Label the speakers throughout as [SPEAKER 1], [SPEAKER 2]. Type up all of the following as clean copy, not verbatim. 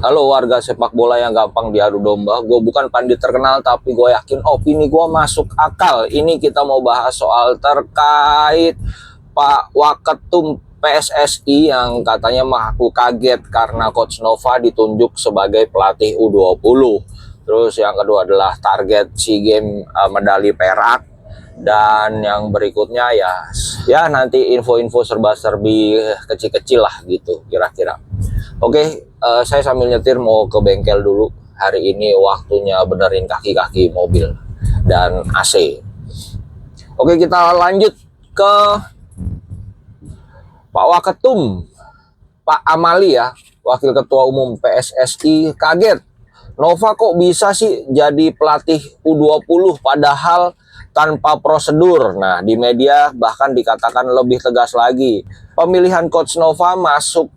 [SPEAKER 1] Halo warga sepak bola yang gampang diadu domba. Gue bukan pandit terkenal, tapi gue yakin opini gue masuk akal. Ini kita mau bahas soal terkait Pak Waketum PSSI yang katanya mengaku kaget karena Coach Nova ditunjuk sebagai pelatih U20. Terus yang kedua adalah target SEA Games medali perak. Dan yang berikutnya ya nanti info-info serba-serbi kecil-kecil lah gitu kira-kira. Oke, saya sambil nyetir mau ke bengkel dulu. Hari ini waktunya benerin kaki-kaki mobil dan AC. Oke, kita lanjut ke Pak Waketum, Pak Amali ya, Wakil Ketua Umum PSSI kaget. Nova kok bisa sih jadi pelatih U20 padahal tanpa prosedur. Nah, di media bahkan dikatakan lebih tegas lagi. Pemilihan Coach Nova masuk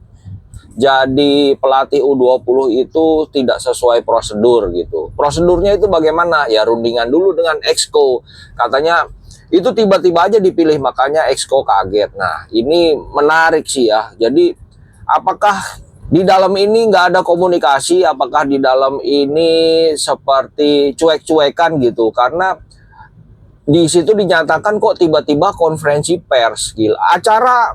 [SPEAKER 1] jadi pelatih U20 itu tidak sesuai prosedur gitu. Prosedurnya itu bagaimana? Ya rundingan dulu dengan Exco. Katanya itu tiba-tiba aja dipilih, makanya Exco kaget. Nah, ini menarik sih ya. Jadi apakah di dalam ini nggak ada komunikasi? Apakah di dalam ini seperti cuek-cuekan gitu? Karena di situ dinyatakan kok tiba-tiba konferensi pers, gila. Acara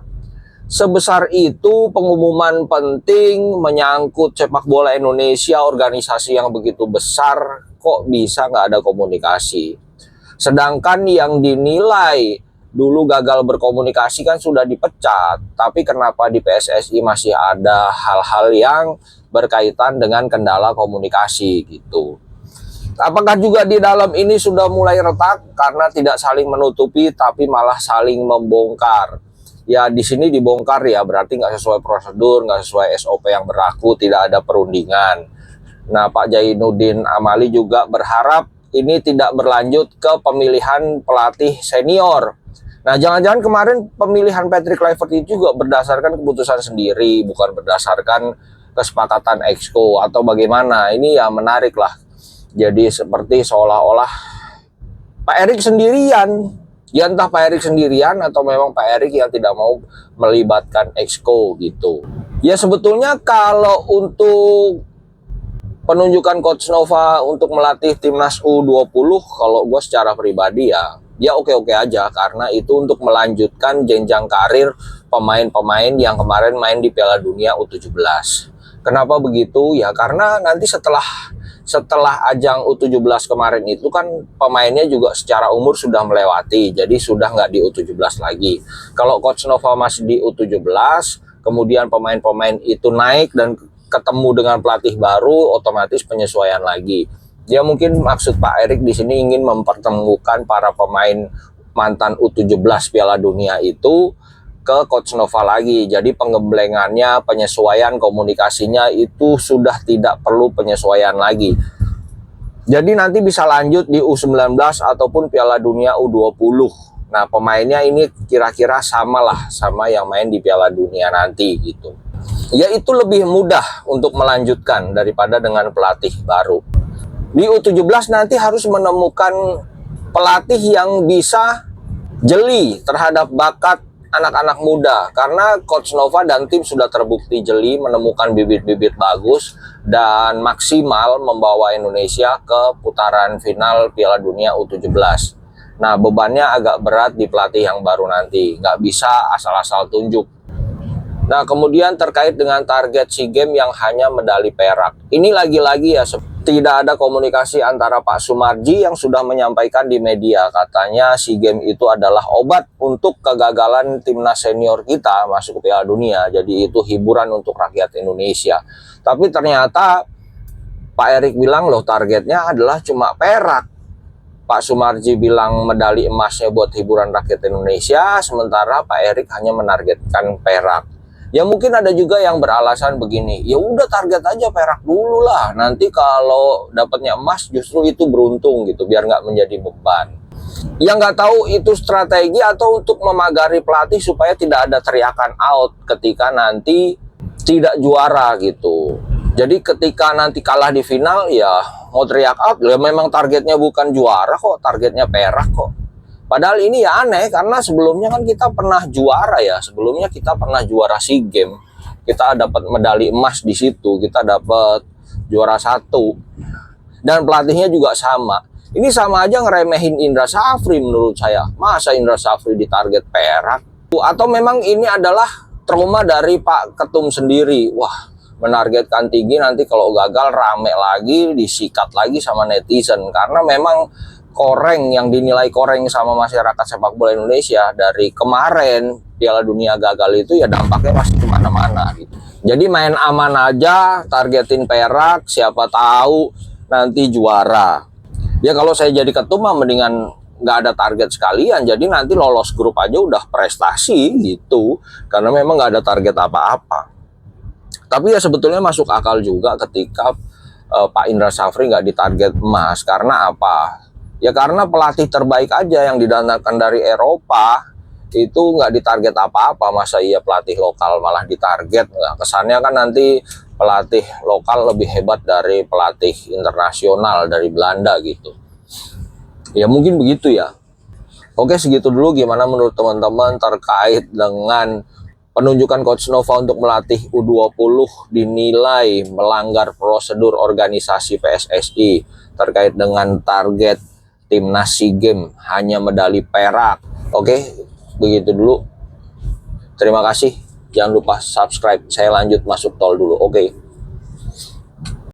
[SPEAKER 1] sebesar itu, pengumuman penting menyangkut sepak bola Indonesia, organisasi yang begitu besar, kok bisa nggak ada komunikasi? Sedangkan yang dinilai dulu gagal berkomunikasi kan sudah dipecat, tapi kenapa di PSSI masih ada hal-hal yang berkaitan dengan kendala komunikasi gitu? Apakah juga di dalam ini sudah mulai retak karena tidak saling menutupi tapi malah saling membongkar? Ya di sini dibongkar ya berarti nggak sesuai prosedur, nggak sesuai SOP yang berlaku, tidak ada perundingan. Nah, Pak Zainuddin Amali juga berharap ini tidak berlanjut ke pemilihan pelatih senior. Nah, jangan-jangan kemarin pemilihan Patrick Kluivert itu juga berdasarkan keputusan sendiri, bukan berdasarkan kesepakatan Exco atau bagaimana. Ini ya menarik lah. Jadi seperti seolah-olah Pak Erik sendirian. Ya entah Pak Erik sendirian atau memang Pak Erik yang tidak mau melibatkan Exco gitu. Ya sebetulnya kalau untuk penunjukan Coach Nova untuk melatih timnas U20, kalau gue secara pribadi ya oke-oke aja. Karena itu untuk melanjutkan jenjang karir pemain-pemain yang kemarin main di Piala Dunia U17. Kenapa begitu? Ya karena nanti setelah ajang U17 kemarin itu kan pemainnya juga secara umur sudah melewati, jadi sudah nggak di U17 lagi. Kalau Coach Nova masih di U17, kemudian pemain-pemain itu naik dan ketemu dengan pelatih baru, otomatis penyesuaian lagi. Ya mungkin maksud Pak Erik di sini ingin mempertemukan para pemain mantan U17 Piala Dunia itu ke Coach Nova lagi. Jadi penggemblengannya, penyesuaian komunikasinya itu sudah tidak perlu penyesuaian lagi. Jadi nanti bisa lanjut di U19 ataupun Piala Dunia U20. Nah, pemainnya ini kira-kira sama yang main di Piala Dunia nanti gitu. Ya itu lebih mudah untuk melanjutkan daripada dengan pelatih baru. Di U17 nanti harus menemukan pelatih yang bisa jeli terhadap bakat anak-anak muda, karena Coach Nova dan tim sudah terbukti jeli menemukan bibit-bibit bagus dan maksimal membawa Indonesia ke putaran final Piala Dunia U17. Nah, bebannya agak berat di pelatih yang baru nanti, nggak bisa asal-asal tunjuk. Nah, kemudian terkait dengan target SEA Games yang hanya medali perak. Ini lagi-lagi ya, tidak ada komunikasi antara Pak Sumarji yang sudah menyampaikan di media. Katanya SEA Games itu adalah obat untuk kegagalan timnas senior kita masuk ke Piala Dunia. Jadi itu hiburan untuk rakyat Indonesia. Tapi ternyata Pak Erik bilang loh targetnya adalah cuma perak. Pak Sumarji bilang medali emasnya buat hiburan rakyat Indonesia, sementara Pak Erik hanya menargetkan perak. Ya mungkin ada juga yang beralasan begini, ya udah target aja perak dulu lah, nanti kalau dapatnya emas justru itu beruntung gitu, biar nggak menjadi beban. Yang nggak tahu itu strategi atau untuk memagari pelatih supaya tidak ada teriakan out ketika nanti tidak juara gitu. Jadi ketika nanti kalah di final ya mau teriak out, ya memang targetnya bukan juara kok, targetnya perak kok. Padahal ini ya aneh karena sebelumnya kan kita pernah juara ya, sebelumnya kita pernah juara SEA Games kita dapat medali emas di situ, kita dapat juara 1. Dan pelatihnya juga sama. Ini sama aja ngeremehin Indra Safri menurut saya. Masa Indra Safri ditarget perak? Atau memang ini adalah trauma dari Pak Ketum sendiri? Wah, menargetkan tinggi, nanti kalau gagal rame lagi, disikat lagi sama netizen. Karena memang koreng yang dinilai koreng sama masyarakat sepak bola Indonesia dari kemarin Piala Dunia gagal itu ya dampaknya masih kemana-mana gitu. Jadi main aman aja, targetin perak, siapa tahu nanti juara. Ya kalau saya jadi ketum mendingan nggak ada target sekalian, jadi nanti lolos grup aja udah prestasi gitu, karena memang nggak ada target apa-apa. Tapi ya sebetulnya masuk akal juga ketika Pak Indra Safri nggak ditarget emas. Karena apa? Ya karena pelatih terbaik aja yang didatangkan dari Eropa itu nggak ditarget apa-apa. Masa iya pelatih lokal malah ditarget? Nggak, kesannya kan nanti pelatih lokal lebih hebat dari pelatih internasional dari Belanda gitu. Ya mungkin begitu ya. Oke, segitu dulu. Gimana menurut teman-teman terkait dengan penunjukan Coach Nova untuk melatih U20 dinilai melanggar prosedur organisasi PSSI terkait dengan target timnas SEA Games hanya medali perak. Oke, begitu dulu. Terima kasih. Jangan lupa subscribe. Saya lanjut masuk tol dulu. Oke.